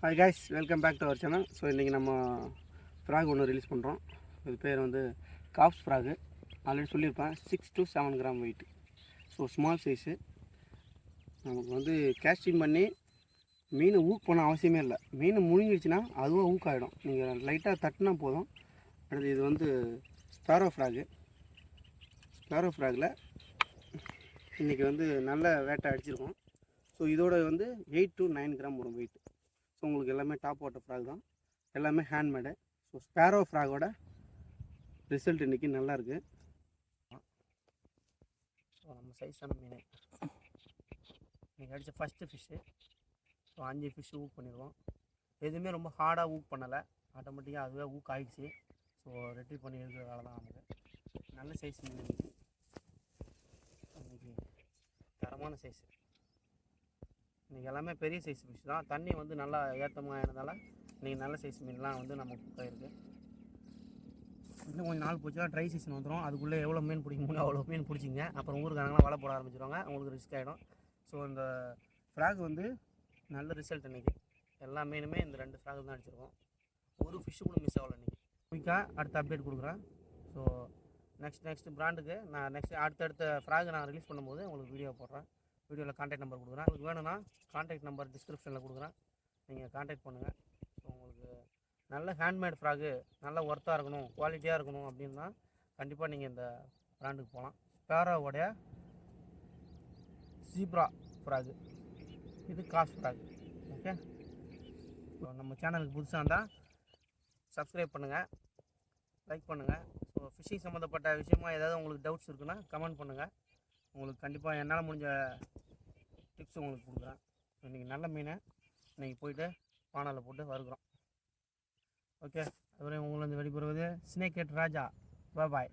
Hi guys, welcome back to our channel. So இன்றைக்கி நம்ம frock ஒன்று ரிலீஸ் பண்ணுறோம். இது பேர் வந்து காப்ஸ் ஃப்ராகு. ஆல்ரெடி சொல்லியிருப்பேன், 6 to 7 gram wait. So small size. நமக்கு வந்து கேஸ்டிங் பண்ணி மீன் ஊக் பண்ண அவசியமே இல்லை. மீன் முழுங்கிடுச்சுன்னா அதுவாக ஊக் ஆகிடும். நீங்கள் லைட்டாக தட்டினா போதும். அடுத்து இது வந்து ஸ்பேரோ ஃப்ராகு. ஸ்பேரோ ஃப்ராகில் இன்றைக்கி வந்து நல்ல வேட்டை அடிச்சிருக்கோம். ஸோ இதோட வந்து 8 to 9 கிராம் வரும் வெயிட். ஸோ உங்களுக்கு எல்லாமே டாப் வாட்டர் ஃப்ராக் தான், எல்லாமே ஹேண்ட்மேடு. ஸோ ஸ்பேரோ ஃப்ராகோட ரிசல்ட் இன்றைக்கி நல்லாயிருக்கு. ஸோ நம்ம சைஸான மீன் இன்றைக்கி அடித்த ஃபஸ்ட்டு ஃபிஷ்ஷு. ஸோ 5 ஃபிஷ்ஷு ஊக் பண்ணிடுவோம். எதுவுமே ரொம்ப ஹார்டாக ஊக் பண்ணலை, ஆட்டோமேட்டிக்காக அதுவே ஊக் ஆகிடுச்சு. ஸோ ரெட்ரீவ் பண்ணி இருக்கிற வேலை தான் நமக்கு. நல்ல சைஸ் மீன் இன்றைக்கி தரமான சைஸு. இன்றைக்கி எல்லாமே பெரிய சைஸ் ஃபிஷ் தான். தண்ணி வந்து நல்லா ஏற்றமாக இருந்ததால் இன்றைக்கி நல்ல சைஸ் மீன்லாம் வந்து நமக்கு குக் ஆகிருக்கு. இன்னும் கொஞ்சம் நாள் போச்சுன்னா ட்ரை சீசன் வந்துடும். அதுக்குள்ளே எவ்வளோ மீன் பிடிக்க முடியும் அவ்வளோ மீன் பிடிச்சிங்க. அப்புறம் ஊருக்காரங்களாம் வலை போட ஆரம்பிச்சிடுவாங்க, உங்களுக்கு ரிஸ்க் ஆகிடும். ஸோ இந்த ஃப்ராக் வந்து நல்ல ரிசல்ட் இன்றைக்கி. எல்லா மீனுமே இந்த 2 ஃப்ராக் தான் அடிச்சிருக்கோம். ஒரு ஃபிஷ்ஷு கூட மிஸ் ஆகலை இன்றைக்கி. குயிக்காக அடுத்த அப்டேட் கொடுக்குறேன். ஸோ நெக்ஸ்ட் பிராண்டுக்கு நான் அடுத்தடுத்த ஃப்ராக் நான் ரிலீஸ் பண்ணும்போது உங்களுக்கு வீடியோ போடுறேன். வீடியோவில் கான்டாக்ட் நம்பர் கொடுக்குறேன். உங்களுக்கு வேணும்னா கான்டாக்ட் நம்பர் டிஸ்கிரிப்ஷனில் கொடுக்குறேன், நீங்கள் கான்டாக்ட் பண்ணுங்கள். ஸோ உங்களுக்கு நல்ல ஹேண்ட்மேட் ஃப்ராகு, நல்ல ஒர்த்தாக இருக்கணும், குவாலிட்டியாக இருக்கணும் அப்படின்னா கண்டிப்பாக நீங்கள் இந்த பிராண்டுக்கு போகலாம். ஸ்பேரோவோடைய ஜீப்ரா ஃப்ராகு, இது காஸ் ஃப்ராக். ஓகே, ஸோ நம்ம சேனலுக்கு புதுசாக இருந்தால் சப்ஸ்கிரைப் பண்ணுங்கள், லைக் பண்ணுங்கள். ஸோ ஃபிஷிங் சம்மந்தப்பட்ட விஷயமா ஏதாவது உங்களுக்கு டவுட்ஸ் இருக்குன்னா கமெண்ட் பண்ணுங்கள். உங்களுக்கு கண்டிப்பாக என்னால் முடிஞ்ச டிப்ஸ் உங்களுக்கு கொடுக்குறேன். இன்றைக்கி நல்ல மீனை இன்றைக்கி போய்ட்டு பானையில் போட்டு வறுக்கிறோம். ஓகே, அதுவரை உங்களை வந்து வெளிப்படுவது ஸ்னேக் ஹெட் ராஜா. பாய்.